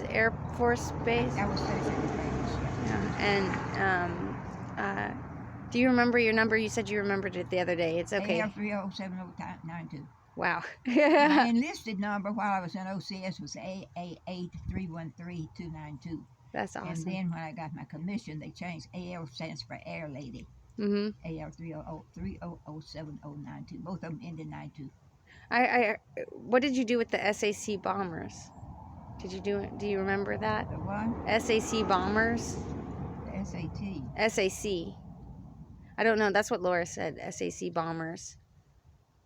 Air Force Base? I was stationed at Vegas, yeah. Yeah. And do you remember your number? You said you remembered it the other day. It's okay. AL307092. Wow. My enlisted number while I was in OCS was AA8313292. That's awesome. And then when I got my commission, they changed. AL stands for Air Lady. Mm-hmm. AL307092. Both of them ended 92. What did you do with the SAC bombers? Did you do it? Do you remember that? The what? SAC bombers? The SAT. SAC. I don't know. That's what Laura said. SAC bombers.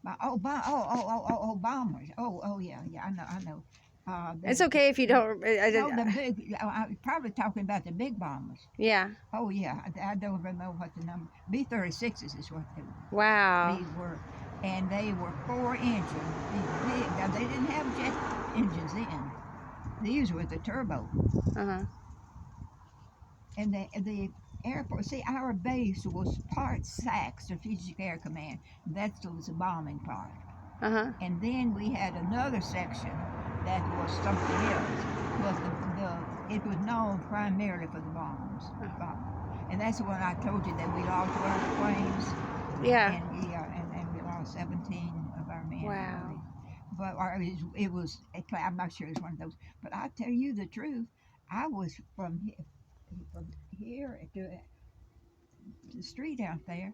Bombers. Yeah. I know. It's okay if you don't. the big. I'm probably talking about the big bombers. Yeah. Oh yeah. I don't remember what the number. B-36s is what they were. Wow. These were, and they were 4-engine. These big. Now they didn't have jet engines then. These were the turbo. And the Air Force, see, our base was part SAC, Strategic Air Command. That was the bombing part. And then we had another section that was something else. But it was known primarily for the bombs. And that's the one I told you that we lost 12 planes. Yeah. And we lost 17 of our men. Wow. But it was, I'm not sure it's one of those. But I tell you the truth, I was from here to the street out there,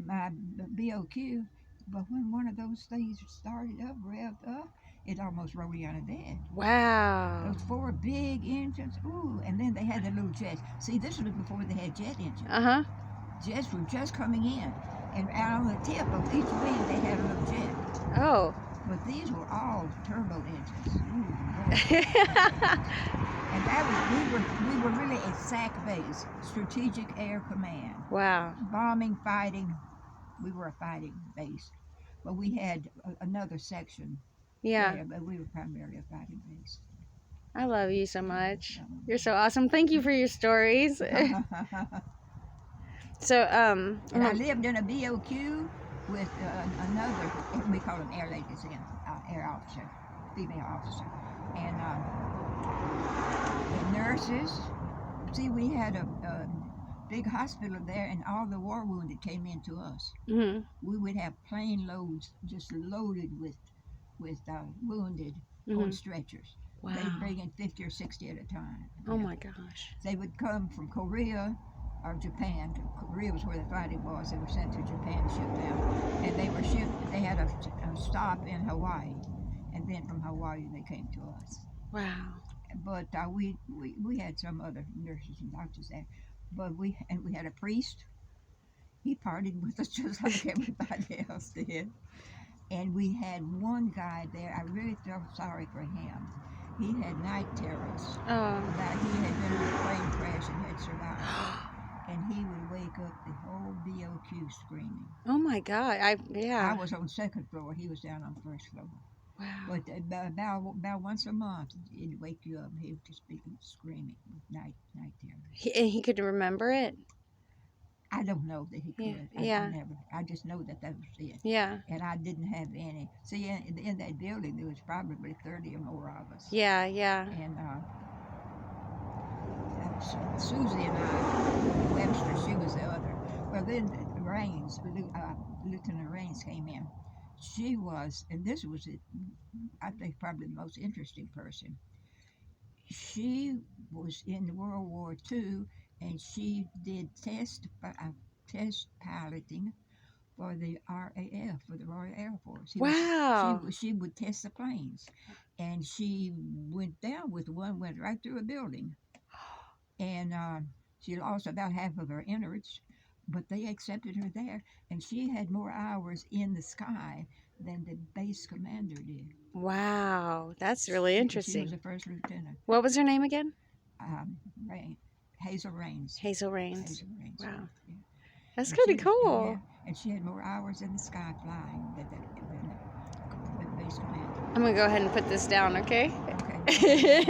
my BOQ, but when one of those things started up, revved up, it almost rolled you out of bed. Wow. Those 4 big engines, ooh, and then they had the little jets. See, this was before they had jet engines. Jets were just coming in, and out on the tip of each wing they had a little jet. Oh. But these were all turbo engines. Ooh, and that was, we were really a SAC base, Strategic Air Command. Wow. Bombing, fighting, we were a fighting base. But we had another section. Yeah. There, but we were primarily a fighting base. I love you so much. You're so awesome. Thank you for your stories. So, and I lived in a BOQ with another, we call them air ladies again, air officer, female officer. And the nurses, see, we had a big hospital there, and all the war wounded came in to us. We would have plane loads just loaded with wounded on stretchers. Wow. They'd bring in 50 or 60 at a time. Oh my gosh. They would come from Korea or Japan. Korea was where the fighting was. They were sent to Japan, shipped out, and they were shipped. They had a stop in Hawaii, and then from Hawaii they came to us. Wow. But we had some other nurses and doctors there, but we had a priest. He partied with us just like everybody else did. And we had one guy there. I really felt sorry for him. He had night terrors. Oh. That he had been in a plane crash and had survived. And he would wake up the whole BOQ screaming. Oh my God! I was on 2nd floor. He was down on 1st floor. Wow. But about once a month, it'd wake you up. He would just be screaming with night terrors. He could remember it. I don't know that he could. I just know that was it. Yeah. And I didn't have any. See, in that building, there was probably 30 or more of us. Yeah. And Susie and I, Webster, she was the other. Well, then Raines, Lieutenant Raines came in. She was, and this was, I think, probably the most interesting person. She was in World War II, and she did test piloting for the RAF, for the Royal Air Force. Wow. She would test the planes, and she went down with one, went right through a building. And she lost about half of her innards, but they accepted her there, and she had more hours in the sky than the base commander did. Wow, that's really interesting. She was the 1st lieutenant. What was her name again? Hazel Raines. Hazel Raines. Wow. Yeah. That's pretty cool. Yeah, and she had more hours in the sky flying than the base commander. I'm going to go ahead and put this down, okay? Okay.